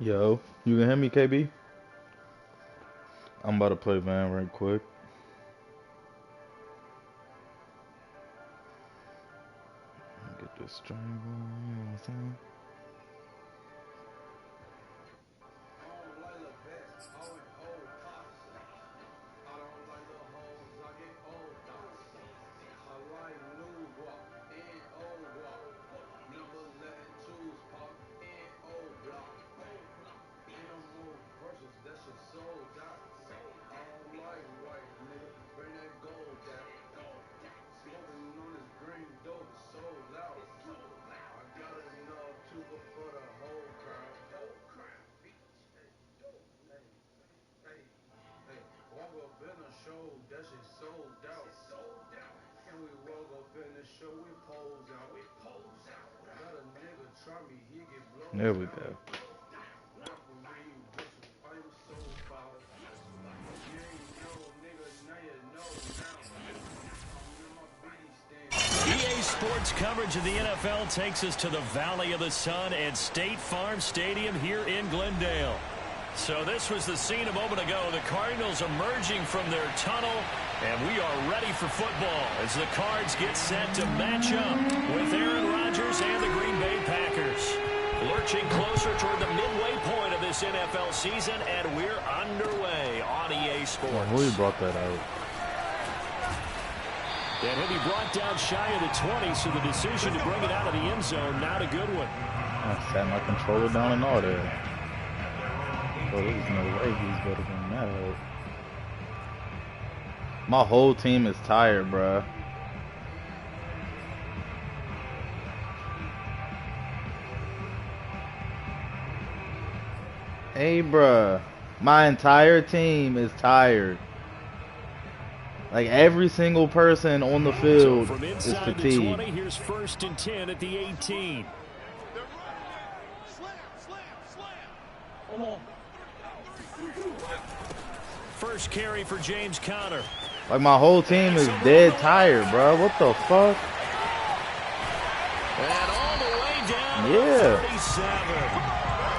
Yo, you can hear me, KB? I'm about to play Van right quick. Get this stream going, you know what I'm saying? There we go. EA Sports coverage of the NFL takes us to the Valley of the Sun and State Farm Stadium here in Glendale. So this was the scene a moment ago. The Cardinals emerging from their tunnel, and we are ready for football as the Cards get set to match up with Aaron Rodgers and the Green Bay Packers. Lurching closer toward the midway point of this NFL season, and we're underway on EA Sports. Who brought that out? And he'll be brought down shy of the 20, so the decision to bring it out of the end zone, not a good one. I sat my controller down and all that. Oh, there's no way he's better than that. My whole team is tired, bruh. Hey, bruh. My entire team is tired. Like, every single person on the field is fatigued. The 20, here's 1st and 10 at the 18. First carry for James Conner. Like, my whole team is dead tired, bro. What the fuck? And all the way down yeah. 37.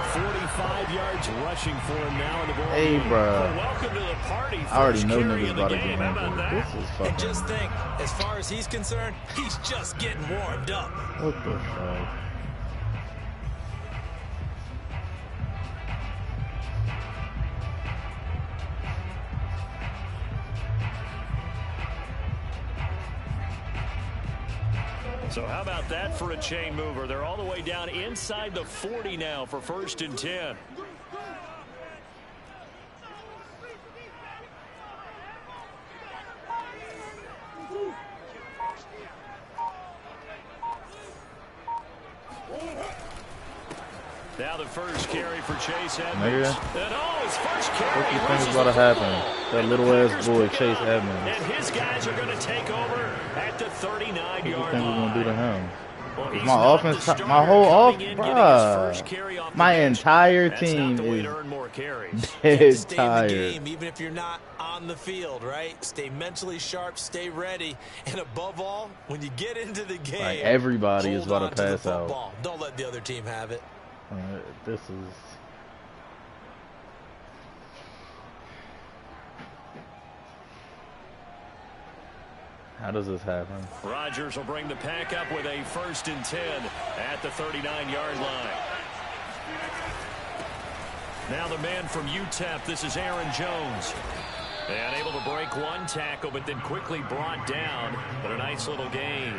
45 yards rushing for him now in the ball. Hey, bro. Welcome to the party. I already know niggas about to get injured. This is fucking. And just think, as far as he's concerned, he's just getting warmed up. What the fuck? So how about that for a chain mover? They're all the way down inside the 40 now for 1st and 10. Now the first carry for Chase Edmonds. And his first carry. What do you think is about to happen? That little ass boy, Chase Edmonds. And his guys are going to take over at the 39-yard line. What do you think we're going to do to him? Well, my offense, my whole bruh. My entire team is dead stay tired. In the game, even if you're not on the field, right? Stay mentally sharp, stay ready, and above all, when you get into the game, like everybody is about to pass out. Don't let the other team have it. This is. How does this happen? Rodgers will bring the pack up with a 1st and 10 at the 39-yard line. Now the man from UTEP, this is Aaron Jones. And able to break one tackle, but then quickly brought down. But a nice little gain.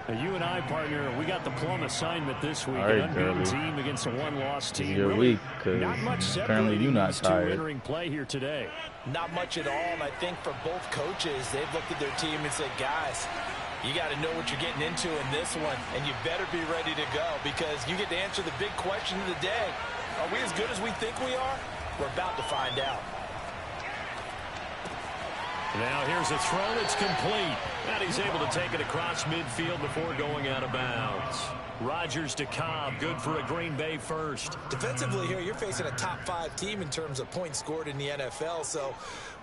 Now you and I, partner, we got the plum assignment this week. Right, an unbeaten team against a one-loss team. It's your week, because apparently you're not tired. Entering play here today. Not much at all, and I think for both coaches, they've looked at their team and said, guys, you got to know what you're getting into in this one, and you better be ready to go, because you get to answer the big question of the day. Are we as good as we think we are? We're about to find out. Now here's a throw that's complete. And he's able to take it across midfield before going out of bounds. Rodgers to Cobb, good for a Green Bay first. Defensively here, you're facing a top-5 team in terms of points scored in the NFL. So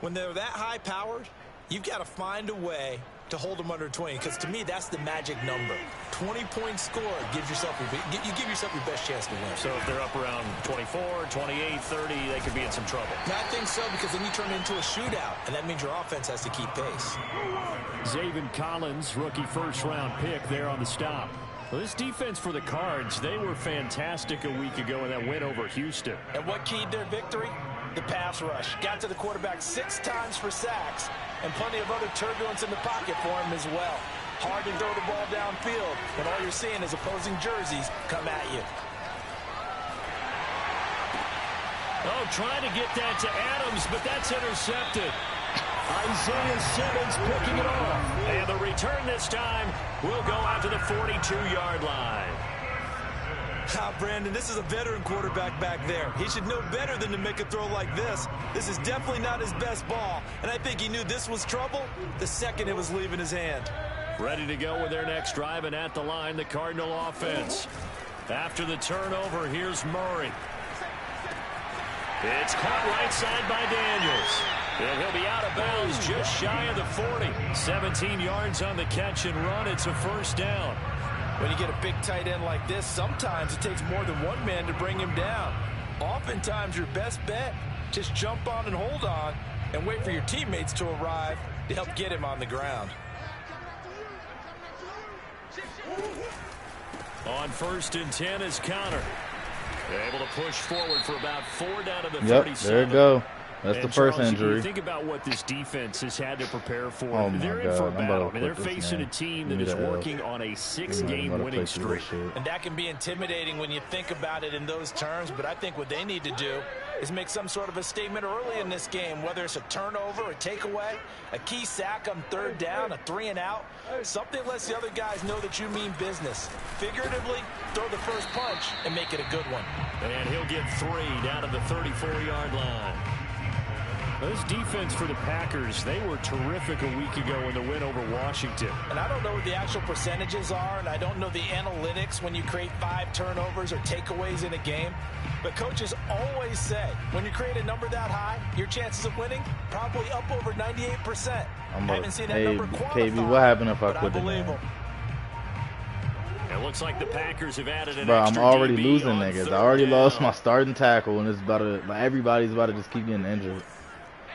when they're that high-powered, you've got to find a way to hold them under 20, because to me, that's the magic number. 20-point score gives yourself you give yourself your best chance to win. So if they're up around 24, 28, 30, they could be in some trouble. I think so, because then you turn it into a shootout, and that means your offense has to keep pace. Zaven Collins, rookie first-round pick there on the stop. Well, this defense for the Cards, they were fantastic a week ago in that win over Houston. And what keyed their victory? The pass rush. Got to the quarterback 6 times for sacks, and plenty of other turbulence in the pocket for him as well. Hard to throw the ball downfield when all you're seeing is opposing jerseys come at you. Oh, trying to get that to Adams, but that's intercepted. Isaiah Simmons picking it off. And the return this time will go out to the 42-yard line. Brandon, this is a veteran quarterback back there. He should know better than to make a throw like this. This is definitely not his best ball, and I think he knew this was trouble the second it was leaving his hand. Ready to go with their next drive, and at the line, the Cardinal offense. After the turnover, here's Murray. It's caught right side by Daniels. And he'll be out of bounds just shy of the 40. 17 yards on the catch and run. It's a first down. When you get a big tight end like this, sometimes it takes more than one man to bring him down. Oftentimes, your best bet, just jump on and hold on and wait for your teammates to arrive to help get him on the ground. On 1st and 10 is Connor. They're able to push forward for about 4 down to the 37. Yep, there you go. That's the first Charles, injury. You think about what this defense has had to prepare for. Oh they're in for a battle. I mean, they're facing a team that is working on a 6-game winning streak. And that can be intimidating when you think about it in those terms, but I think what they need to do is make some sort of a statement early in this game, whether it's a turnover, a takeaway, a key sack on 3rd down, a 3-and-out, something lets the other guys know that you mean business. Figuratively, throw the first punch and make it a good one. And he'll get 3 down to the 34-yard line. This defense for the Packers, they were terrific a week ago in the win over Washington. And I don't know what the actual percentages are, and I don't know the analytics when you create 5 turnovers or takeaways in a game. But coaches always say, when you create a number that high, your chances of winning probably up over 98%. I haven't seen that number quantified, KB, what happened if I quit the game? It looks like the Packers have added an Bro, I'm extra already DB losing on niggas. I 3rd already down. lost my starting tackle, and it's about to, like, everybody's about to just keep getting injured.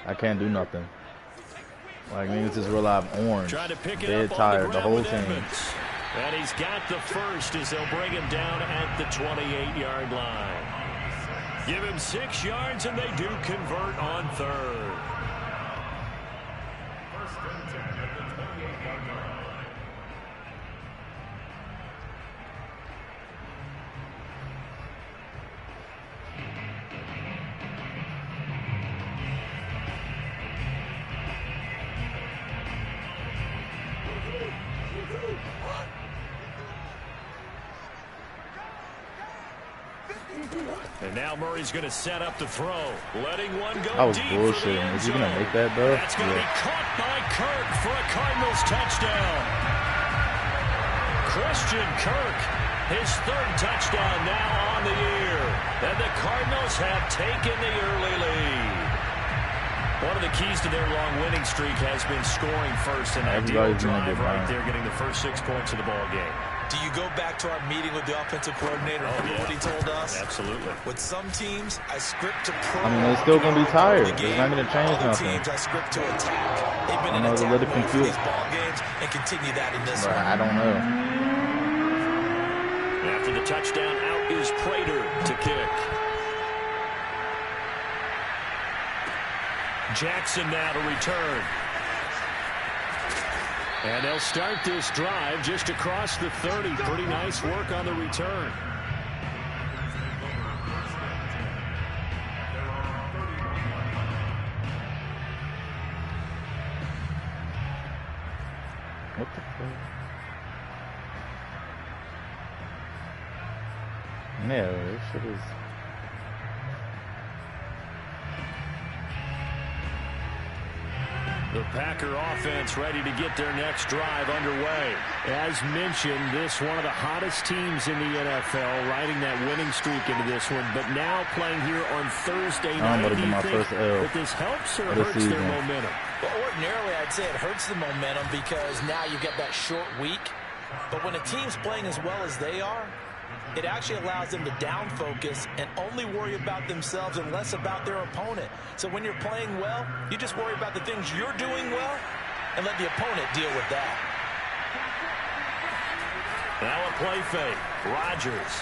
I can't do nothing. Like, niggas just realize I'm orange. Trying to pick it Dead up tired, on the the whole ground team. with Edmonds. And he's got the first as they'll bring him down at the 28-yard line. Give him 6 yards, and they do convert on 3rd. And now Murray's going to set up the throw, letting one go I was deep bullshitting. for the end Is he gonna zone. make that, bro? That's going to be caught by Kirk for a Cardinals touchdown. Christian Kirk, his 3rd touchdown now on the year. And the Cardinals have taken the early lead. One of the keys to their long winning streak has been scoring first, and that deal drive right there, getting the first 6 points of the ball game. Do you go back to our meeting with the offensive coordinator and what he told us? Absolutely. With some teams, I script to pro. I mean, they're still gonna be tired. It's not gonna change Other nothing. teams, I script to attack. They've been in I know, attack let it mode for confuse. these ball games and continue that in this Bro, one. I don't know. After the touchdown, out is Prater to kick. Jackson now to return. And they'll start this drive just across the 30. Pretty nice work on the return. What the fuck? Yeah, this shit is... The Packer offense ready to get their next drive underway. As mentioned, this one of the hottest teams in the NFL, riding that winning streak into this one, but now playing here on Thursday night. I'm going to get my first L. But this helps or hurts their momentum? Well, ordinarily, I'd say it hurts the momentum because now you get that short week. But when a team's playing as well as they are, it actually allows them to down focus and only worry about themselves and less about their opponent. So when you're playing well, you just worry about the things you're doing well and let the opponent deal with that. Now a play fake. Rodgers.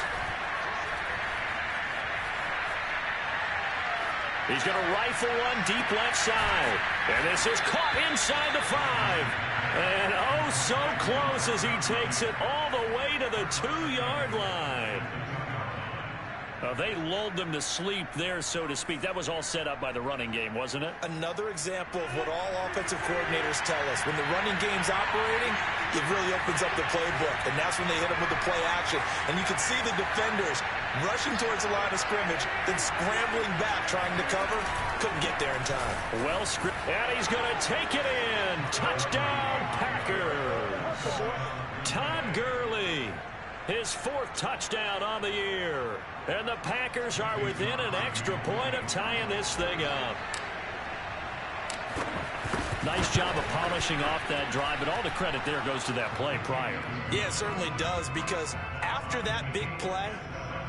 He's going to rifle one deep left side. And this is caught inside the 5. And oh, so close as he takes it all the way to the 2-yard line. They lulled them to sleep there, so to speak. That was all set up by the running game, wasn't it? Another example of what all offensive coordinators tell us. When the running game's operating, it really opens up the playbook. And that's when they hit them with the play action. And you can see the defenders rushing towards the line of scrimmage, then scrambling back, trying to cover. Couldn't get there in time. Well scripted. And he's going to take it in. Touchdown, Packers. Todd Gurley. His 4th touchdown on the year. And the Packers are within an extra point of tying this thing up. Nice job of polishing off that drive, but all the credit there goes to that play prior. Yeah, it certainly does, because after that big play,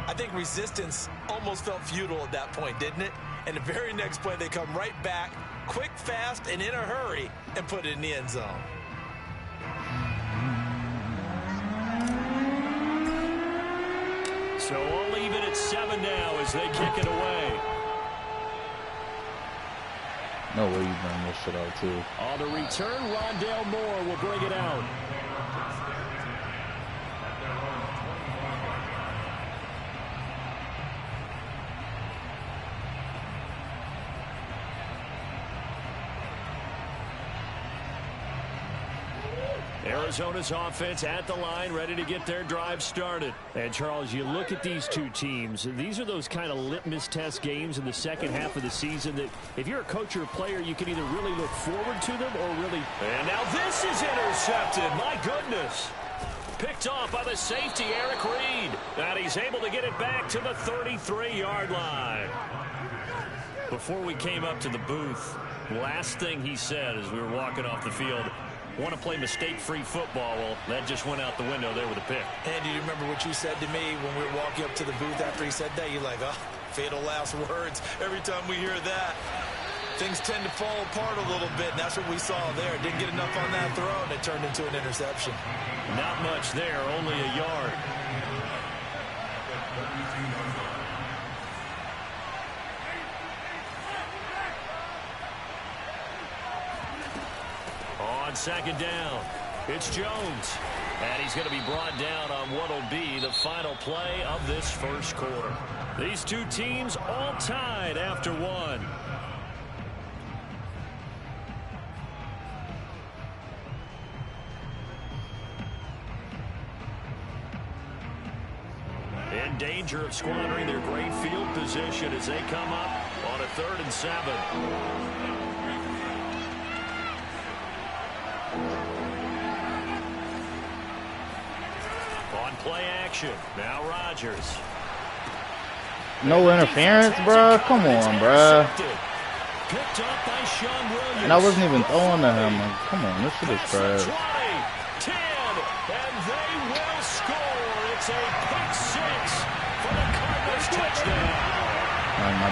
I think resistance almost felt futile at that point, didn't it? And the very next play, they come right back, quick, fast, and in a hurry, and put it in the end zone. So we'll leave it at 7 now as they kick it away. No way you bring this shit out, too. On the return, Rondale Moore will bring it out. Arizona's offense at the line, ready to get their drive started. And, Charles, you look at these two teams, these are those kind of litmus test games in the second half of the season that if you're a coach or a player, you can either really look forward to them or really... And now this is intercepted. My goodness. Picked off by the safety, Eric Reed. And he's able to get it back to the 33-yard line. Before we came up to the booth, last thing he said as we were walking off the field, want to play mistake-free football. Well, that just went out the window there with a pick. And do you remember what you said to me when we were walking up to the booth after he said that? You're like, oh, fatal last words. Every time we hear that, things tend to fall apart a little bit, and that's what we saw there. Didn't get enough on that throw, and it turned into an interception. Not much there, only a yard. On second down, it's Jones. And he's going to be brought down on what will be the final play of this first quarter. These two teams all tied after one. In danger of squandering their great field position as they come up on a 3rd and 7. On play action, now Rodgers. No interference, bro. Come on, bro. Picked up by Sean Williams. And I wasn't even throwing to him. Like, come on, this shit is trash. 10, and they will score. It's a pick 6 for the Cardinals touchdown.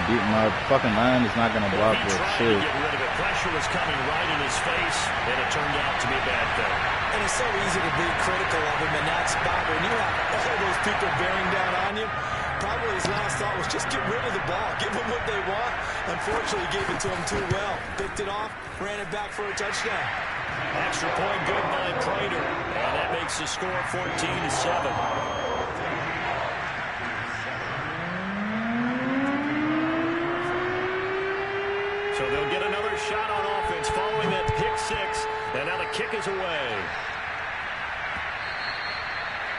My fucking line is not gonna block this shit. Get rid of it. Pressure was coming right in his face, and it turned out to be a bad thing. And it's so easy to be critical of him in that spot. When you have all those people bearing down on you, probably his last thought was just get rid of the ball. Give them what they want. Unfortunately, gave it to him too well. Picked it off, ran it back for a touchdown. Extra point good by Prater. And that makes the score 14-7. So they'll get another shot on offense following that pick 6. And now the kick is away.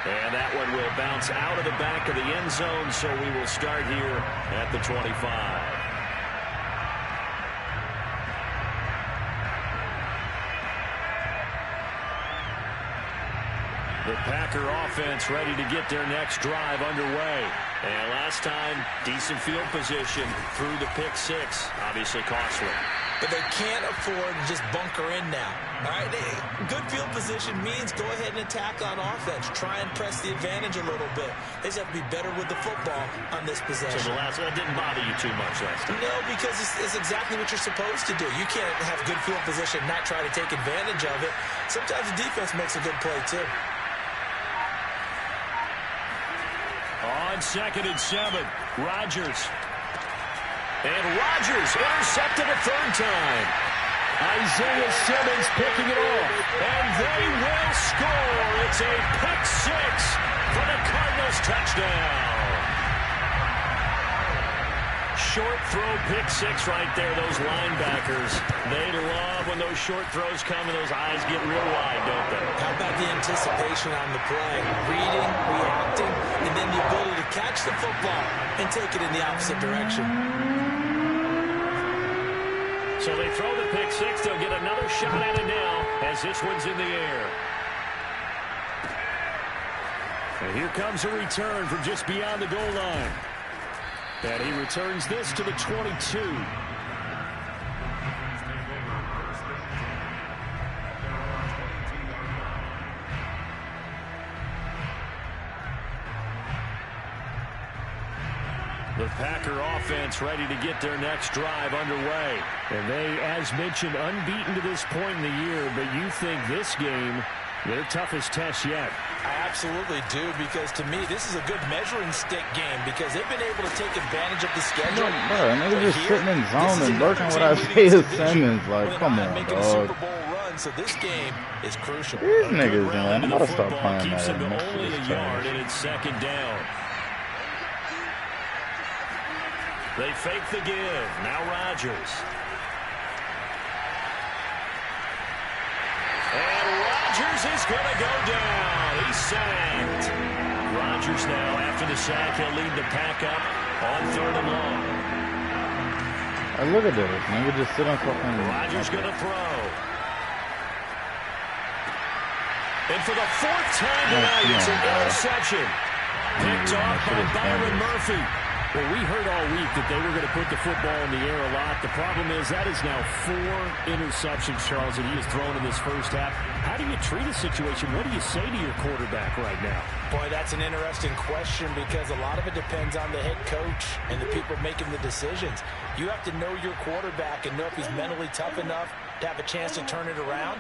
And that one will bounce out of the back of the end zone, so we will start here at the 25. The Packer offense ready to get their next drive underway. And last time, decent field position through the pick six. Obviously costly. But they can't afford to just bunker in now. All right, good field position means go ahead and attack on offense. Try and press the advantage a little bit. They just have to be better with the football on this possession. So the last one didn't bother you too much last time? No, because it's exactly what you're supposed to do. You can't have good field position and not try to take advantage of it. Sometimes the defense makes a good play, too. On 2nd and 7, Rodgers. And Rodgers intercepted a third time. Isaiah Simmons picking it off. And they will score. It's a pick six for the Cardinals touchdown. Short throw pick six right there. Those linebackers, they love when those short throws come and those eyes get real wide, don't they? How about the anticipation on the play? Reading, reacting, and then the ability to catch the football and take it in the opposite direction. So they throw the pick six. They'll get another shot at it now as this one's in the air. And here comes a return from just beyond the goal line. And he returns this to the 22. The Packer offense ready to get their next drive underway. And they, as mentioned, unbeaten to this point in the year, but you think this game, their toughest test yet. I absolutely do, because to me, this is a good measuring stick game because they've been able to take advantage of the schedule. Bro, niggas just sitting in zone and lurking what I say is Simmons. Like, come on, dog. So this game is crucial. These niggas, man. I'm about to start playing keeps that. them to only a yard, and it's 2nd down. They fake the give. Now Rodgers. And Rodgers is going to go down. He's sacked. Rodgers now, after the sack, he'll lead the pack up on 3rd and long. Hey, look at this. Nigga just sit on fucking... Rodgers going to throw. And for the 4th time tonight, it's an interception. Picked off by Byron Murphy. Well, we heard all week that they were going to put the football in the air a lot. The problem is that is now 4 interceptions, Charles, that he has thrown in this first half. How do you treat a situation? What do you say to your quarterback right now? Boy, that's an interesting question because a lot of it depends on the head coach and the people making the decisions. You have to know your quarterback and know if he's mentally tough enough to have a chance to turn it around.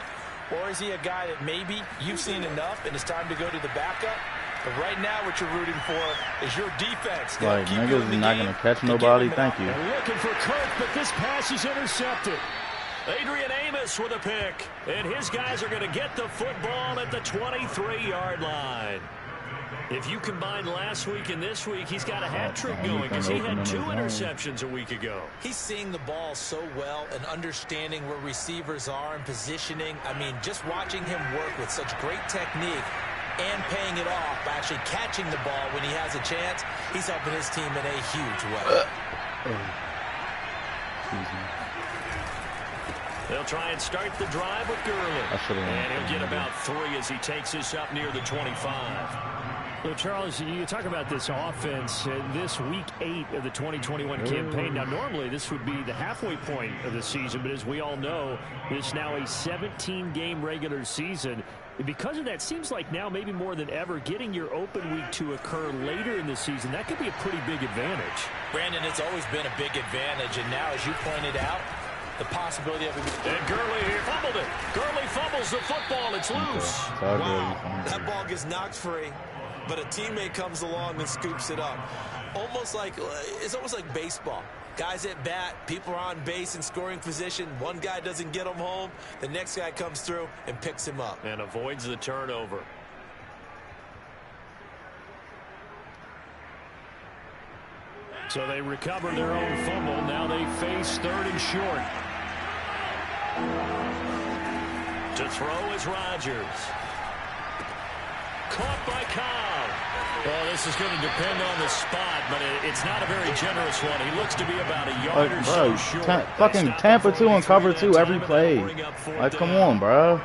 Or is he a guy that maybe you've seen enough and it's time to go to the backup? But right now, what you're rooting for is your defense. Like, niggas is not going to catch nobody. Thank you. They're looking for Kirk, but this pass is intercepted. Adrian Amos with a pick. And his guys are going to get the football at the 23-yard line. If you combine last week and this week, he's got a hat trick going because he had 2 interceptions a week ago. He's seeing the ball so well and understanding where receivers are and positioning. I mean, just watching him work with such great technique and paying it off by actually catching the ball when he has a chance, he's helping his team in a huge way. They'll try and start the drive with Gurley. And he'll get about 3 as he takes this up near the 25. Well, Charles, you talk about this offense, this week 8 of the 2021 campaign. Now, normally this would be the halfway point of the season, but as we all know, it's now a 17-game regular season. Because of that, seems like now maybe more than ever, getting your open week to occur later in the season, that could be a pretty big advantage. Brandon, it's always been a big advantage, and now, as you pointed out, the possibility of... And Gurley here fumbled it. Gurley fumbles the football. It's loose. Wow, that ball gets knocked free, but a teammate comes along and scoops it up. It's almost like baseball. Guys at bat, people are on base in scoring position. One guy doesn't get him home. The next guy comes through and picks him up. And avoids the turnover. So they recover their own fumble. Now they face 3rd and short. To throw is Rodgers. Caught by Cobb. Well, this is going to depend on the spot, but it's not a very generous one. He looks to be about a yard or so short. Fucking Tampa 2 and cover 2 every play. Like, come on, bro.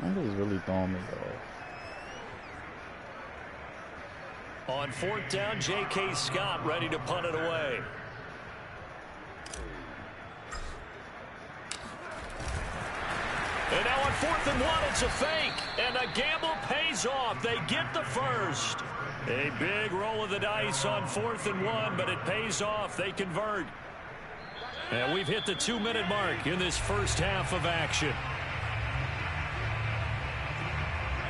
I'm just really throwing me off. On 4th down, J.K. Scott ready to punt it away. And now on 4th and 1, it's a fake. And the gamble pays off. They get the first. A big roll of the dice on 4th and 1, but it pays off. They convert. And we've hit the 2-minute mark in this first half of action.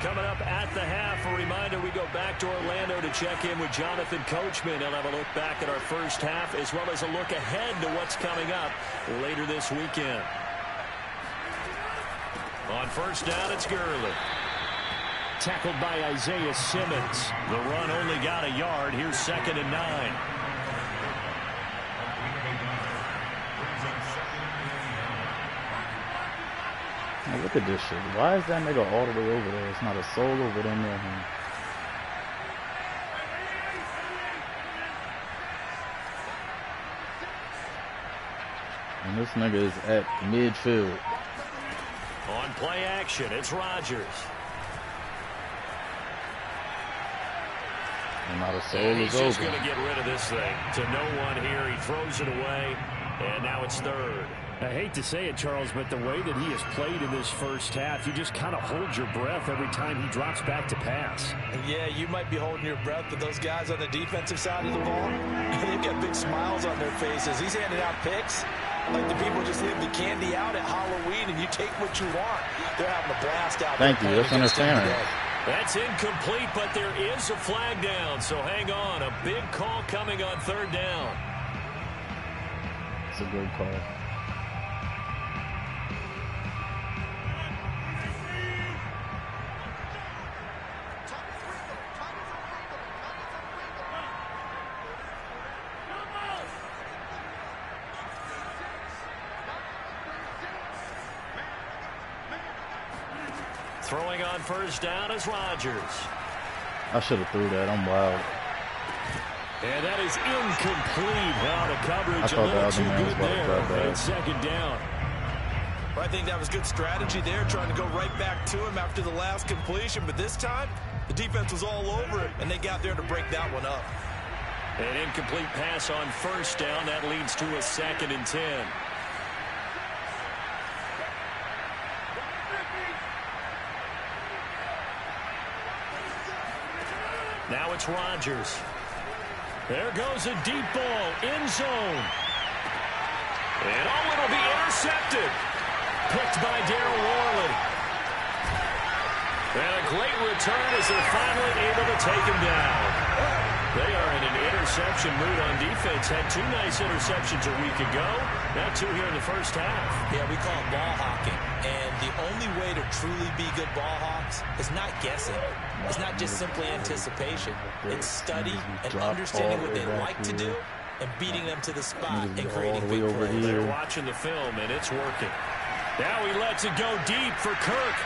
Coming up at the half, a reminder, we go back to Orlando to check in with Jonathan Coachman. He'll have a look back at our first half as well as a look ahead to what's coming up later this weekend. On 1st down, it's Gurley. Tackled by Isaiah Simmons. The run only got a yard. Here's 2nd and 9. Now look at this shit. Why is that nigga all the way over there? It's not a soul over there near him. And this nigga is at midfield. On play action, it's Rodgers. And not a soul and is he's just over. going to get rid of this thing. To no one here. He throws it away. And now it's 3rd. I hate to say it, Charles, but the way that he has played in this first half, you just kind of hold your breath every time he drops back to pass. Yeah, you might be holding your breath, but those guys on the defensive side of the ball, they've got big smiles on their faces. He's handing out picks like the people just leave the candy out at Halloween and you take what you want. They're having a blast out there. Thank you. That's understanding. That's incomplete, but there is a flag down, so hang on. A big call coming on 3rd down. It's a good call. Throwing on 1st down is Rodgers. I should have threw that. I'm wild. And that is incomplete. Out of coverage. I thought the other man was about to grab that. And 2nd down. Well, I think that was good strategy there, trying to go right back to him after the last completion. But this time, the defense was all over it, and they got there to break that one up. An incomplete pass on 1st down. That leads to a 2nd and 10. Now it's Rodgers. There goes a deep ball, end zone. And it'll be intercepted. Picked by Darryl Worley. And a great return as they're finally able to take him down. They are in an interception mood on defense. Had 2 nice interceptions a week ago. Now 2 here in the first half. Yeah, we call it ball hawking. And the only way to truly be good ball hawks is not guessing. It's not just simply anticipation. It's study and understanding what they like to do and beating them to the spot and creating big plays. They're watching the film, and it's working. Now he lets it go deep for Kirk.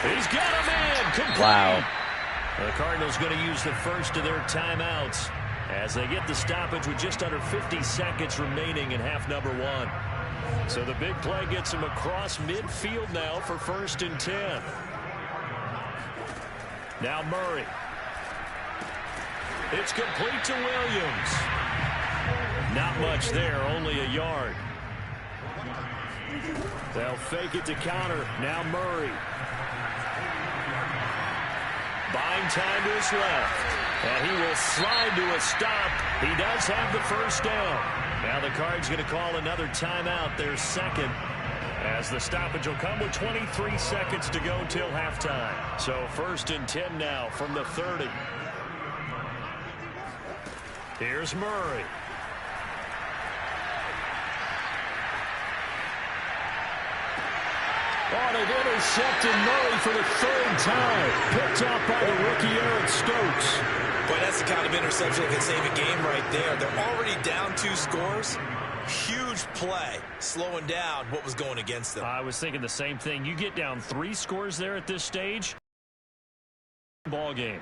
He's got a man complete. Wow. The Cardinals going to use the first of their timeouts as they get the stoppage with just under 50 seconds remaining in half number 1. So the big play gets him across midfield now for 1st and 10. Now Murray. It's complete to Williams. Not much there, only a yard. They'll fake it to counter. Now Murray. Buying time to his left. And he will slide to a stop. He does have the first down. Now the Cards going to call another timeout, their 2nd. As the stoppage will come with 23 seconds to go till halftime. So 1st and 10 now from the 30. Here's Murray. Oh, they've intercepted Murray for the 3rd time. Picked up by the rookie Eric Stokes. Boy, that's the kind of interception that can save a game right there. They're already down 2 scores. Huge play, slowing down what was going against them. I was thinking the same thing. You get down 3 scores there at this stage. Ball game.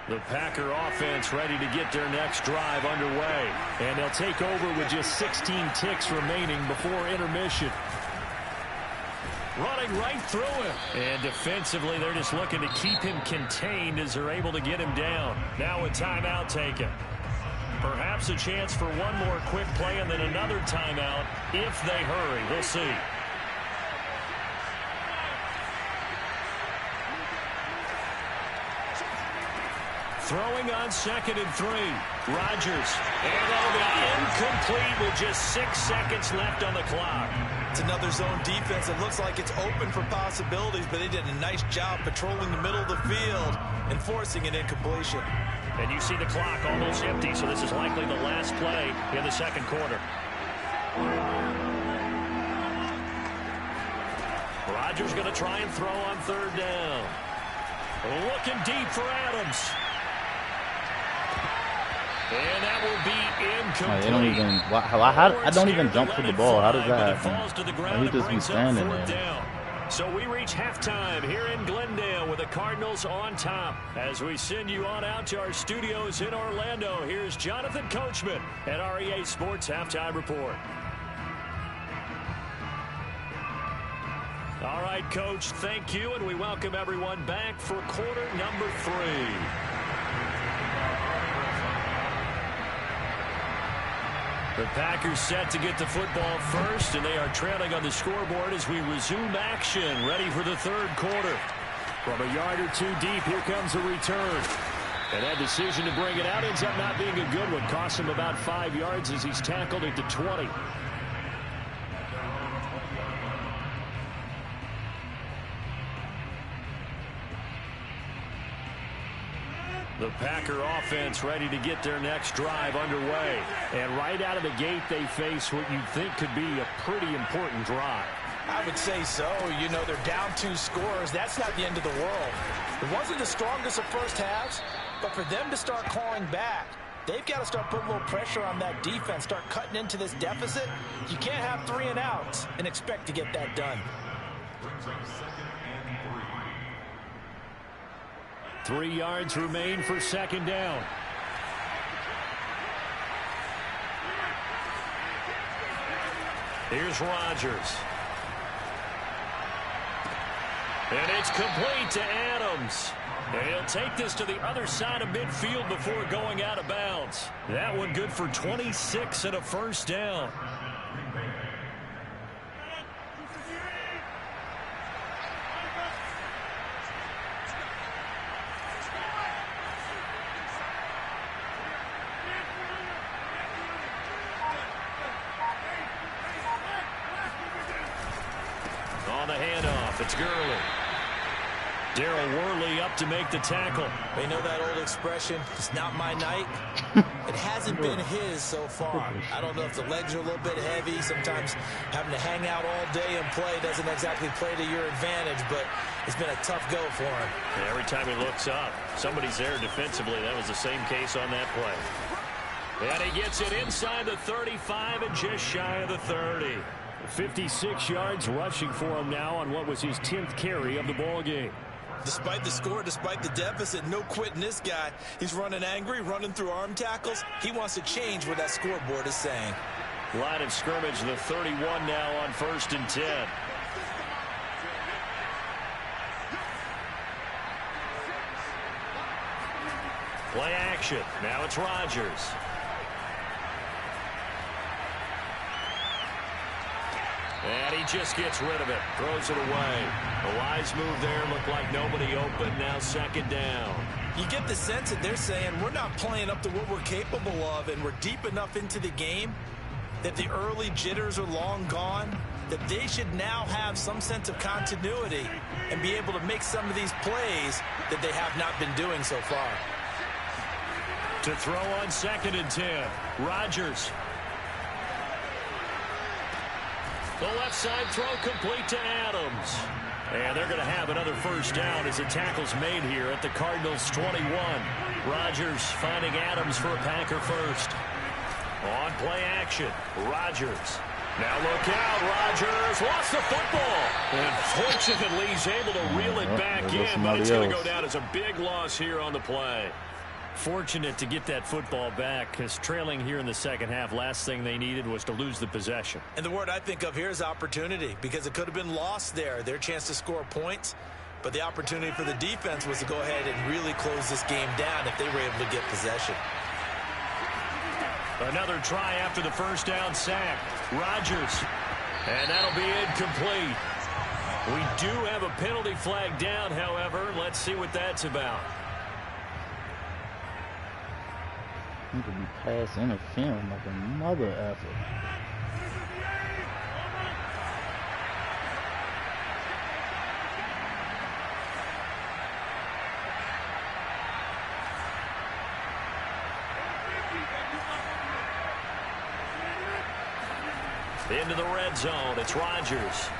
The Packer offense ready to get their next drive underway. And they'll take over with just 16 ticks remaining before intermission. Running right through him. And defensively, they're just looking to keep him contained as they're able to get him down. Now a timeout taken. Perhaps a chance for one more quick play and then another timeout if they hurry. We'll see. Throwing on 2nd and 3. Rodgers. And that'll be incomplete with just 6 seconds left on the clock. It's another zone defense. It looks like it's open for possibilities, but they did a nice job patrolling the middle of the field and forcing an incompletion. And you see the clock almost empty, so this is likely the last play in the second quarter. Rodgers going to try and throw on 3rd down. Looking deep for Adams. And that will be incomplete. They don't even. I don't even jump for the ball. How does that happen? He just be standing there. So we reach halftime here in Glendale with the Cardinals on top. As we send you on out to our studios in Orlando, here's Jonathan Coachman at REA Sports Halftime Report. All right, Coach, thank you, and we welcome everyone back for quarter number 3. The Packers set to get the football first, and they are trailing on the scoreboard as we resume action, ready for the 3rd quarter. From a yard or 2 deep, here comes a return. And that decision to bring it out ends up not being a good one. Costs him about 5 yards as he's tackled at the 20. The Packer offense ready to get their next drive underway. And right out of the gate, they face what you'd think could be a pretty important drive. I would say so. You know, they're down 2 scores. That's not the end of the world. It wasn't the strongest of first halves, but for them to start clawing back, they've got to start putting a little pressure on that defense, start cutting into this deficit. You can't have 3 and outs and expect to get that done. 3 yards remain for 2nd down. Here's Rodgers. And it's complete to Adams. And he'll take this to the other side of midfield before going out of bounds. That one good for 26 and a 1st down. On the handoff, it's Gurley. Darryl Worley up to make the tackle. They know that old expression, it's not my night. It hasn't been his so far. I don't know if the legs are a little bit heavy. Sometimes having to hang out all day and play doesn't exactly play to your advantage, but it's been a tough go for him. And every time he looks up, somebody's there defensively. That was the same case on that play. And he gets it inside the 35 and just shy of the 30. 56 yards rushing for him now on what was his 10th carry of the ball game. Despite the score, despite the deficit, no quitting this guy. He's running angry, running through arm tackles. He wants to change what that scoreboard is saying. Line of scrimmage, the 31 now on 1st and 10. Play action. Now it's Rodgers. And he just gets rid of it. Throws it away. A wise move there. Looked like nobody open. Now 2nd down. You get the sense that they're saying we're not playing up to what we're capable of, and we're deep enough into the game that the early jitters are long gone, that they should now have some sense of continuity and be able to make some of these plays that they have not been doing so far. To throw on 2nd and 10. Rodgers. The left side throw complete to Adams. And they're going to have another 1st down as the tackle's made here at the Cardinals 21. Rodgers finding Adams for a Packer 1st. On play action, Rodgers. Now look out, Rodgers lost the football. And fortunately, he's able to reel it back in, but it's going to go down as a big loss here on the play. Fortunate to get that football back, because trailing here in the second half, last thing they needed was to lose the possession. And the word I think of here is opportunity, because it could have been lost there. Their chance to score points, but the opportunity for the defense was to go ahead and really close this game down if they were able to get possession. Another try after the first down sack. Rodgers. And that'll be incomplete. We do have a penalty flag down, however. Let's see what that's about. He could be pass interference like a mother effer. Into the red zone. It's Rodgers.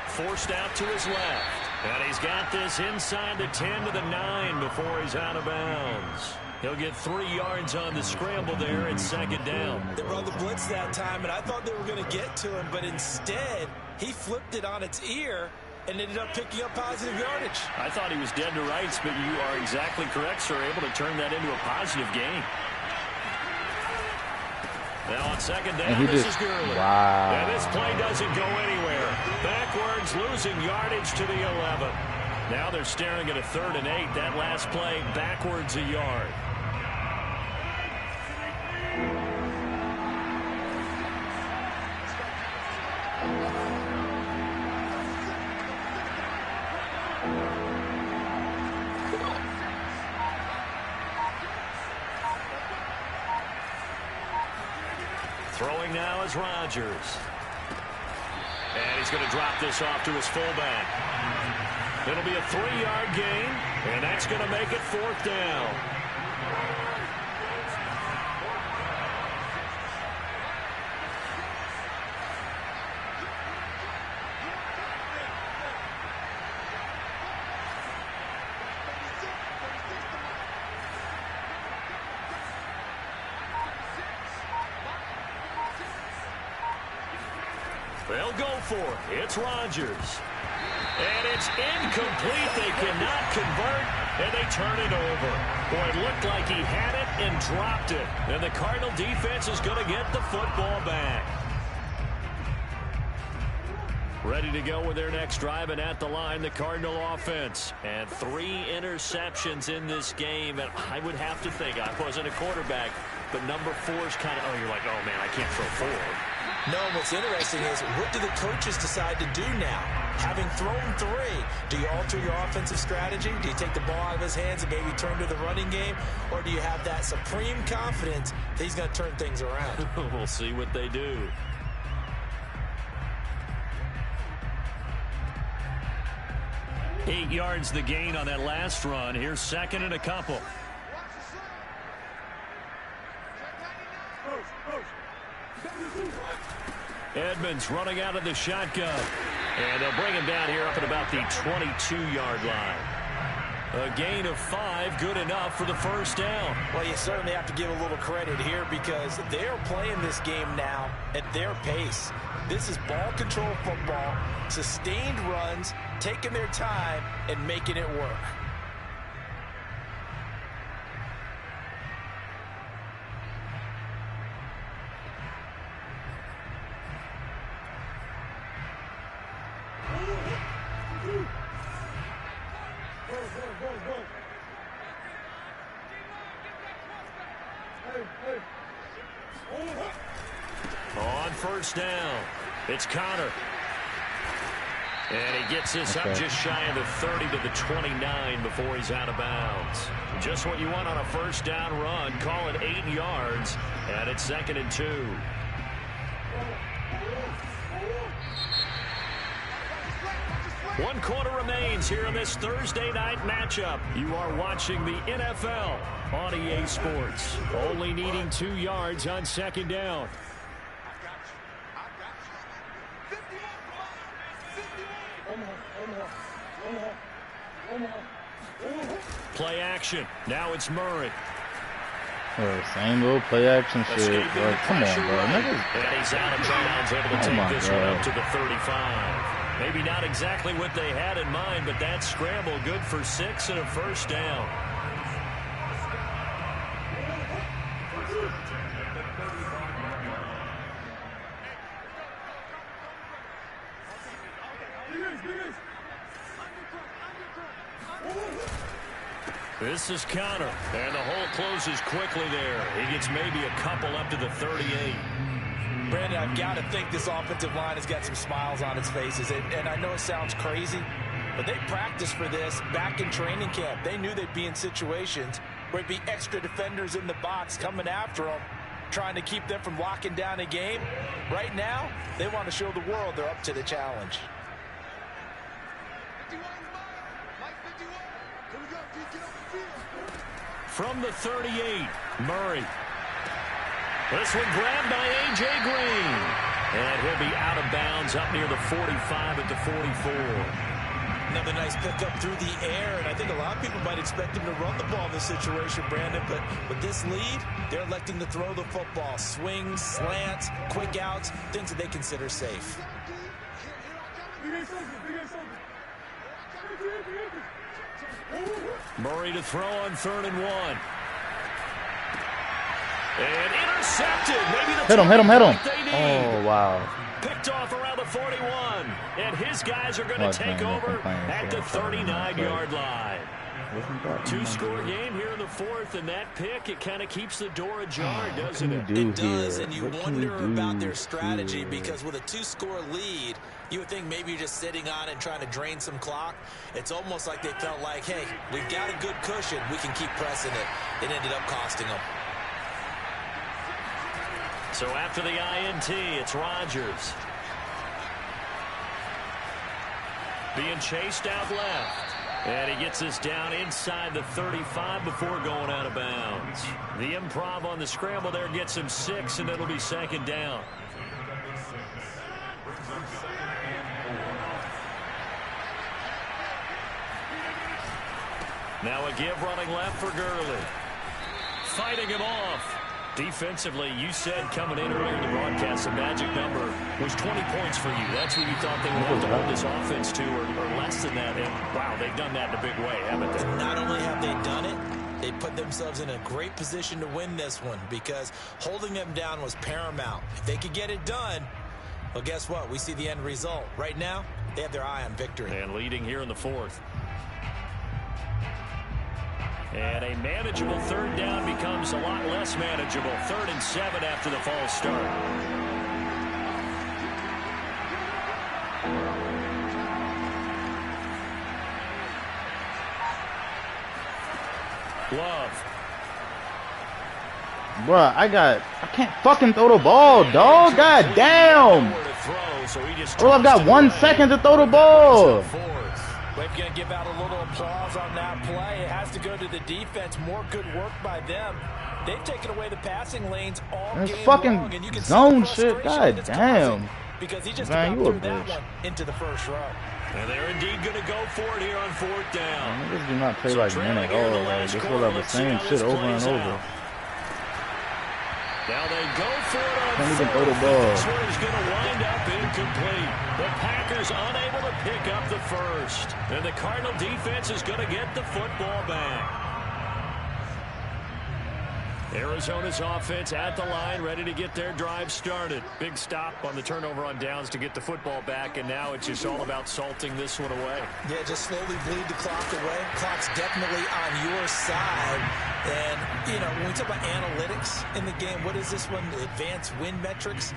Forced out to his left. And he's got this inside the 10 to the 9 before he's out of bounds. He'll get 3 yards on the scramble there at second down. They brought the blitz that time, and I thought they were going to get to him, but instead he flipped it on its ear and ended up picking up positive yardage. I thought he was dead to rights, but you are exactly correct, sir. Able to turn that into a positive gain. Now on second down, this is Gurley. Wow. And this play doesn't go anywhere. Backwards, losing yardage to the 11. Now they're staring at a 3rd and 8. That last play, backwards a yard. Throwing now is Rodgers. And he's going to drop this off to his fullback. It'll be a 3-yard gain, and that's going to make it 4th down. They'll go for it. It's Rodgers. And it's incomplete. They cannot convert, and they turn it over. Boy, it looked like he had it and dropped it. And the Cardinal defense is going to get the football back. Ready to go with their next drive, and at the line, the Cardinal offense. And 3 interceptions in this game. And I would have to think, I wasn't a quarterback, but number 4 is kind of, you're like, oh, man, I can't throw 4. No, what's interesting is, what do the coaches decide to do now? Having thrown 3, do you alter your offensive strategy? Do you take the ball out of his hands and maybe turn to the running game? Or do you have that supreme confidence that he's going to turn things around? We'll see what they do. Eight yards the gain on that last run. Here's 2nd and a couple. Edmonds running out of the shotgun. And they'll bring him down here up at about the 22-yard line. A gain of 5, good enough for the first down. Well, you certainly have to give a little credit here, because they're playing this game now at their pace. This is ball control football, sustained runs, taking their time and making it work. On first down, it's Connor. And he gets this up just shy of the 30 to the 29 before he's out of bounds. Just what you want on a first down run. Call it 8 yards, and it's 2nd and 2. One quarter remains here in this Thursday night matchup. You are watching the NFL on EA Sports. Only needing 2 yards on second down. Play action. Now it's Murray. Same little play action shit. Bro, come on, bro. And he's out of bounds, able to take this one up to the 35. Maybe not exactly what they had in mind, but that scramble good for 6 and a first down. This is Connor, and the hole closes quickly there. He gets maybe a couple up to the 38. Brandon, I've got to think this offensive line has got some smiles on its faces. And I know it sounds crazy, but they practiced for this back in training camp. They knew they'd be in situations where it'd be extra defenders in the box coming after them, trying to keep them from locking down a game. Right now, they want to show the world they're up to the challenge. From the 38, Murray. This one grabbed by A.J. Green. And he'll be out of bounds up near the 45 at the 44. Another nice pickup through the air, and I think a lot of people might expect him to run the ball in this situation, Brandon, but with this lead, they're electing to throw the football. Swings, slants, quick outs, things that they consider safe. Murray to throw on 3rd and 1. And intercepted. Maybe the hit him. Oh, wow. Picked off around the 41. And his guys are going to take over at the 39-yard line. Two-score game here in the 4th, and that pick, it kind of keeps the door ajar, doesn't it? It does, and you wonder about their strategy because with a 2-score lead, you would think maybe you're just sitting on it and trying to drain some clock. It's almost like they felt like, hey, we've got a good cushion. We can keep pressing it. It ended up costing them. So after the INT, it's Rodgers. Being chased out left. And he gets this down inside the 35 before going out of bounds. The improv on the scramble there gets him 6, and it'll be 2nd down. Now a give running left for Gurley. Fighting him off. Defensively, you said coming in earlier in the broadcast, the magic number was 20 points for you. That's what you thought they would have to hold this offense to, or less than that. And, wow, they've done that in a big way, haven't they? Not only have they done it, they put themselves in a great position to win this one because holding them down was paramount. If they could get it done, well, guess what? We see the end result. Right now, they have their eye on victory. And leading here in the 4th. And a manageable 3rd down becomes a lot less manageable. 3rd and 7 after the false start. Love. Bruh, I can't fucking throw the ball, dog. God damn. Well, I've got 1 second to throw the ball. We're going to give out a little applause on that play. It has to go to the defense. More good work by them. They've taken away the passing lanes all game fucking long. And you can zone see shit. God damn. Because he just Man, about you a threw that bitch. one into the first row. And they're indeed going to go for it here on 4th down. Niggas do not play like men at all. Like, this will have the same shit over and over. Now they go for it on Can't even 4th. throw the ball. This one is going to wind up incomplete. The Packers unable to pick up the first. And the Cardinal defense is going to get the football back. Arizona's offense at the line, ready to get their drive started. Big stop on the turnover on downs to get the football back, and now it's just all about salting this one away. Yeah, just slowly bleed the clock away. Clock's definitely on your side. And, you know, when we talk about analytics in the game, what is this one? Advanced win metrics?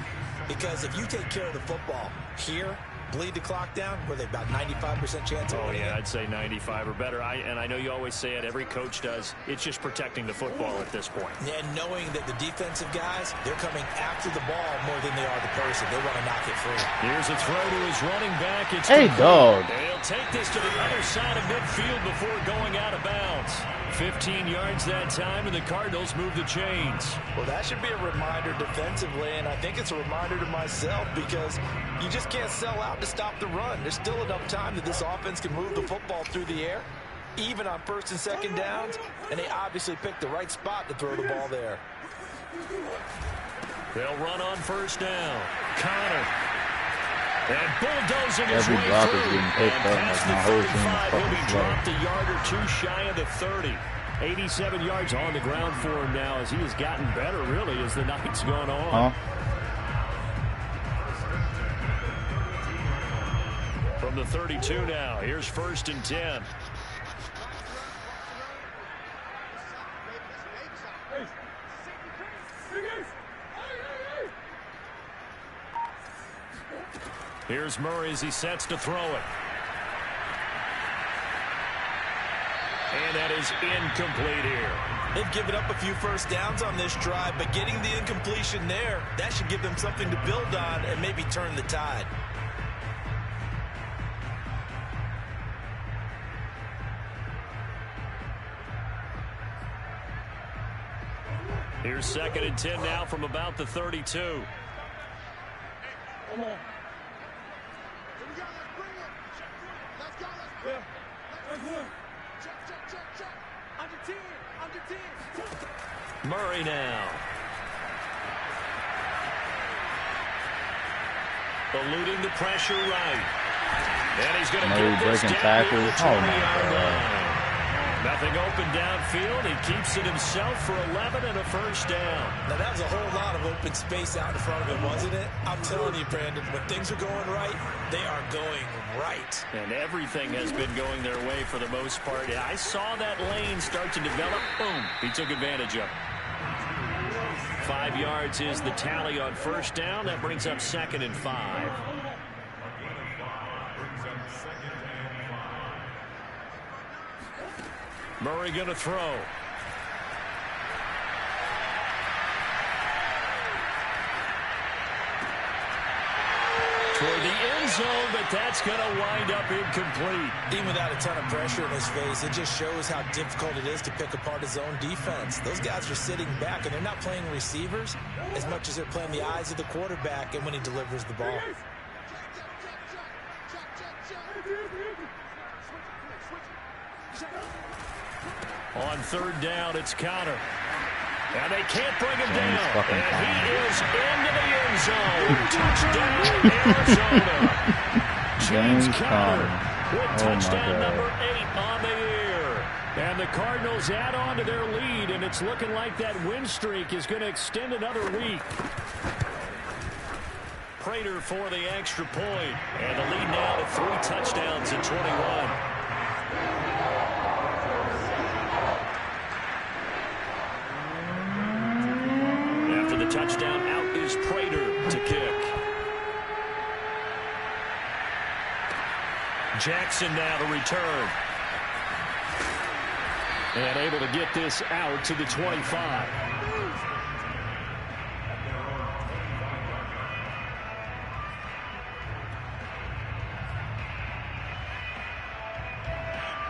Because if you take care of the football here, bleed the clock down, were they about 95% chance of winning? Oh, yeah, I'd say 95 or better. And I know you always say it, every coach does. It's just protecting the football at this point. And knowing that the defensive guys, they're coming after the ball more than they are the person. They want to knock it free. Here's a throw to his running back. It's Hey, complete. dog. And he'll take this to the other side of midfield before going out of bounds. 15 yards that time, and the Cardinals move the chains. Well, that should be a reminder defensively, and I think it's a reminder to myself because you just can't sell out to stop the run. There's still enough time that this offense can move the football through the air, even on 1st and 2nd downs, and they obviously picked the right spot to throw the ball there. They'll run on 1st down. Connor. And bulldozing his Every way block through. is getting picked up. Past Like my whole the team is 35, he'll fucking be slow. dropped a yard or two shy of the 30. 87 yards on the ground for him now as he has gotten better, really, as the night's gone on. From the 32 now, here's 1st and 10. Here's Murray as he sets to throw it. And that is incomplete here. They've given up a few first downs on this drive, but getting the incompletion there, that should give them something to build on and maybe turn the tide. Here's 2nd and 10 now from about the 32. Murray now. Eluding the pressure right. And he's going to get this breaking down tackles. near the Oh, my 20-yard God. line. Nothing open downfield. He keeps it himself for 11 and a first down. Now, that was a whole lot of open space out in front of him, wasn't it? I'm telling you, Brandon, when things are going right, they are going right. And everything has been going their way for the most part. I saw that lane start to develop. Boom. He took advantage of it. 5 yards is the tally on first down. That brings up 2nd and 5. Murray going to throw. Toward the end zone, but that's going to wind up incomplete. Even without a ton of pressure in his face, it just shows how difficult it is to pick apart his own defense. Those guys are sitting back, and they're not playing receivers as much as they're playing the eyes of the quarterback and when he delivers the ball. On 3rd down, it's Connor. And they can't bring him down. And he is into the end zone. Touchdown, Arizona. James Connor with touchdown number 8 on the year. And the Cardinals add on to their lead, and it's looking like that win streak is going to extend another week. Prater for the extra point. And the lead now to 3 touchdowns in 21. The touchdown, out is Prater to kick. Jackson now to return. And able to get this out to the 25.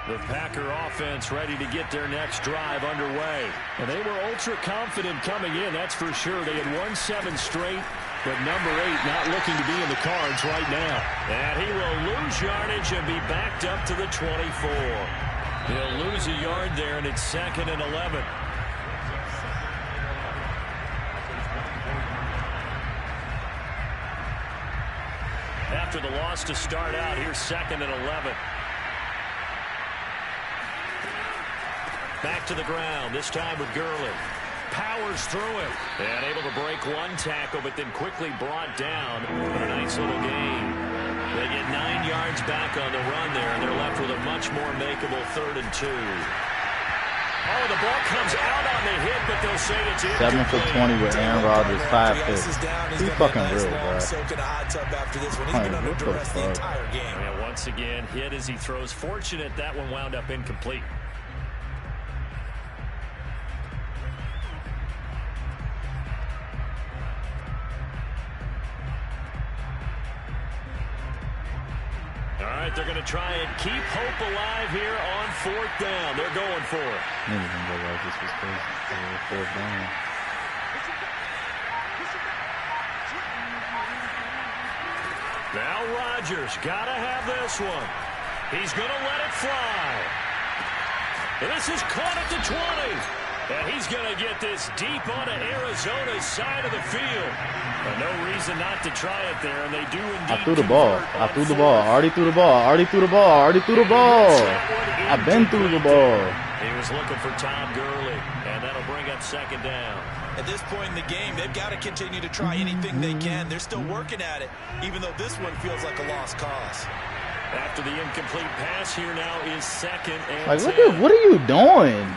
The Packer offense ready to get their next drive underway. And they were ultra confident coming in, that's for sure. They had won 7 straight, but number 8 not looking to be in the cards right now. And he will lose yardage and be backed up to the 24. He'll lose a yard there, and it's 2nd and 11. After the loss to start out, here's 2nd and 11. Back to the ground, this time with Gurley. Powers through him. And able to break one tackle, but then quickly brought down. A nice little gain. They get 9 yards back on the run there, and they're left with a much more makeable 3rd and 2. Oh, the ball comes out on the hit, but they'll say it's incomplete. 7 for 20 with Aaron Rodgers, 5 picks. He's fucking real, bro. And once again, hit as he throws. Fortunate that one wound up incomplete. All right, they're going to try and keep hope alive here on 4th down. They're going for it. This was crazy. 4th down. Now Rodgers got to have this one. He's going to let it fly. This is caught at the 20. And he's going to get this deep onto Arizona's side of the field. And no reason not to try it there, and they do indeed. I threw the ball. I threw the ball. I already threw the ball. I already threw the ball. I already threw the ball. I've been through the ball. He was looking for Tom Gurley, and that'll bring up second down. At this point in the game, they've got to continue to try anything they can. They're still working at it, even though this one feels like a lost cause. After the incomplete pass, here now is second and like, 10. look at, what are you doing?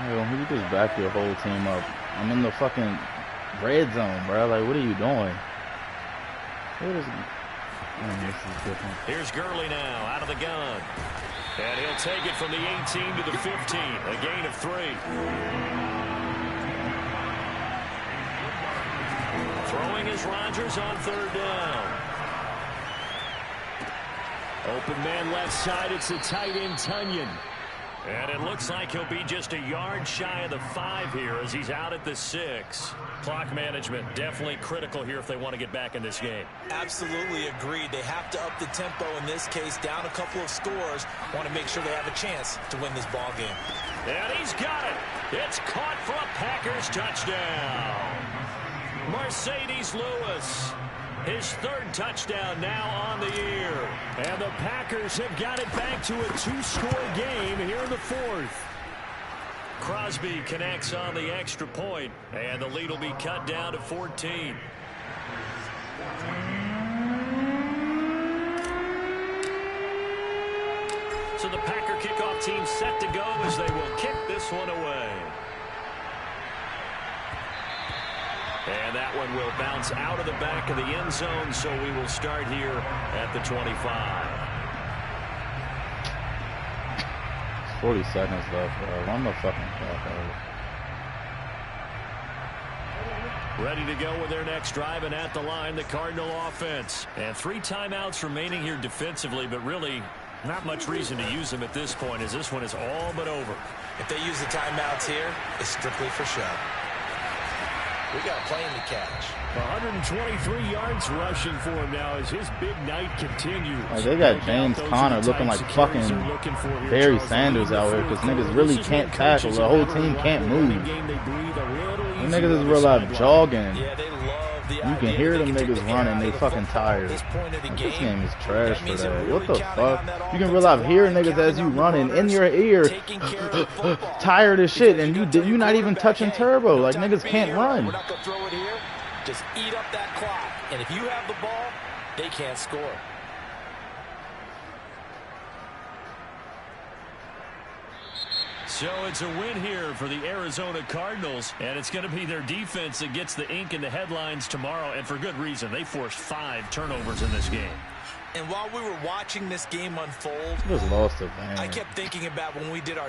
Yo, you just back your whole team up. I'm in the fucking red zone, bro. Like, what are you doing? What is this is different. Here's Gurley now, out of the gun. And he'll take it from the 18 to the 15. A gain of 3. Throwing is Rodgers on third down. Open man left side. It's the tight end, Tunyon. And it looks like he'll be just a yard shy of the 5 here as he's out at the 6. Clock management definitely critical here if they want to get back in this game. Absolutely agreed. They have to up the tempo in this case, down a couple of scores. Want to make sure they have a chance to win this ball game. And he's got it. It's caught for a Packers touchdown. Mercedes Lewis. His 3rd touchdown now on the year. And the Packers have got it back to a 2-score game here in the 4th. Crosby connects on the extra point, and the lead will be cut down to 14. So the Packer kickoff team set to go as they will kick this one away. And that one will bounce out of the back of the end zone, so we will start here at the 25. 40 seconds left, bro. Run the fucking clock out. Ready to go with their next drive, and at the line, the Cardinal offense. And 3 timeouts remaining here defensively, but really not much reason to use them at this point, as this one is all but over. If they use the timeouts here, it's strictly for show. We got a plane to catch. 123 yards rushing for him now as his big night continues. Like, they got James Conner looking like fucking Barry Sanders out here because niggas really can't tackle. The whole team can't move. Them niggas is real life jogging. You can hear them niggas running. They fucking tired. Like, this game is trash for that. What the fuck? You can real life hear niggas as you running in your ear, tired as shit, and you not even touching turbo. Like, niggas can't run. We're not gonna throw it here. Just eat up that clock. And if you have the ball, they can't score. So it's a win here for the Arizona Cardinals, and it's going to be their defense that gets the ink in the headlines tomorrow, and for good reason. They forced 5 turnovers in this game. And while we were watching this game unfold, Just lost it, man. I kept thinking about when we did our